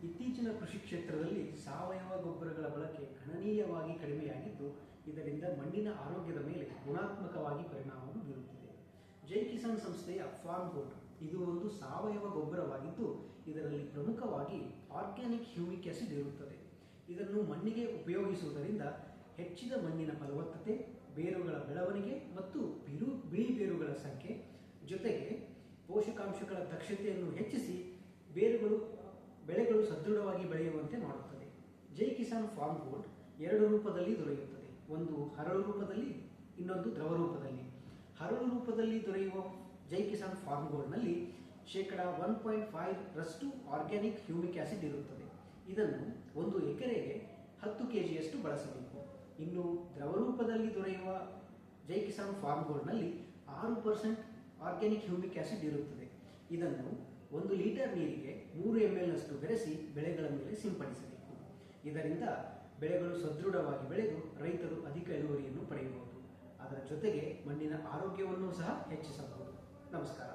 ಇತ್ತೀಚಿನ ಕೃಷಿ ಕ್ಷೇತ್ರದಲ್ಲಿ ಸಾವಯವ ಗೊಬ್ಬರಗಳ ಬಳಕೆ ಗಣನೀಯವಾಗಿ ಕಡಿಮೆಯಾಗಿದ್ದು, ಇದರಿಂದ ಮಣ್ಣಿನ ಆರೋಗ್ಯದ ಮೇಲೆ ಗುಣಾತ್ಮಕವಾಗಿ ಪರಿಣಾಮವನ್ನು ಬೀರುತ್ತಿದೆ. ಜೈ ಕಿಸಾನ್ ಸಂಸ್ಥೆಯ ಫಾರ್ಮ್ ಗೋಲ್ಡ್ ಇದು ಒಂದು ಸಾವಯವ ಗೊಬ್ಬರವಾಗಿದ್ದು, ಇದರಲ್ಲಿ ಪ್ರಮುಖವಾಗಿ ಆರ್ಗ್ಯಾನಿಕ್ ಹ್ಯೂಮಿಕ್ ಆಸಿಡ್ ಇರುತ್ತದೆ. ಇದನ್ನು ಮಣ್ಣಿಗೆ ಉಪಯೋಗಿಸುವುದರಿಂದ ಹೆಚ್ಚಿದ ಮಣ್ಣಿನ ಫಲವತ್ತತೆ, ಬೇರುಗಳ ಬೆಳವಣಿಗೆ ಮತ್ತು ಬಿಳಿ ಬೇರುಗಳ ಸಂಖ್ಯೆ ಜೊತೆಗೆ ಪೋಷಕಾಂಶಗಳ ದಕ್ಷತೆಯನ್ನು ಹೆಚ್ಚಿಸಿ ಬೆಳೆಗಳು ಸದೃಢವಾಗಿ ಬೆಳೆಯುವಂತೆ ಮಾಡುತ್ತದೆ. ಜೈ ಕಿಸಾನ್ ಫಾರ್ಮ್ ಗೋಲ್ಡ್ ಎರಡು ರೂಪದಲ್ಲಿ ದೊರೆಯುತ್ತದೆ. ಒಂದು ಹರಳು ರೂಪದಲ್ಲಿ, ಇನ್ನೊಂದು ದ್ರವ ರೂಪದಲ್ಲಿ. ಹರಳು ರೂಪದಲ್ಲಿ ದೊರೆಯುವ ಜೈ ಕಿಸಾನ್ ಫಾರ್ಮ್ ಗೋಲ್ಡ್ನಲ್ಲಿ ಶೇಕಡ 1.5ರಷ್ಟು ಆರ್ಗ್ಯಾನಿಕ್ ಹ್ಯೂಮಿಕ್ ಆಸಿಡ್ ಇರುತ್ತದೆ. ಇದನ್ನು 1 ಎಕರೆಗೆ 10 ಕೆಜಿಯಷ್ಟು ಬಳಸಬೇಕು. ಇನ್ನು ದ್ರವ ರೂಪದಲ್ಲಿ ದೊರೆಯುವ ಜೈ ಕಿಸಾನ್ ಫಾರ್ಮ್ ಗೋಲ್ಡ್ನಲ್ಲಿ 6% ಆರ್ಗ್ಯಾನಿಕ್ ಹ್ಯೂಮಿಕ್ ಆಸಿಡ್ ಇರುತ್ತದೆ. ಇದನ್ನು 1 ಲೀಟರ್ ನೀರಿಗೆ 3 ml ನಷ್ಟು ಬೆರೆಸಿ ಬೆಳೆಗಳ ಮೇಲೆ ಸಿಂಪಡಿಸಬೇಕು. ಇದರಿಂದ ಬೆಳೆಗಳು ಸದೃಢವಾಗಿ ಬೆಳೆದು ರೈತರು ಅಧಿಕ ಇಳುವರಿಯನ್ನು ಪಡೆಯಬಹುದು. ಅದರ ಜೊತೆಗೆ ಮಣ್ಣಿನ ಆರೋಗ್ಯವನ್ನು ಸಹ ಹೆಚ್ಚಿಸಬಹುದು. ನಮಸ್ಕಾರ.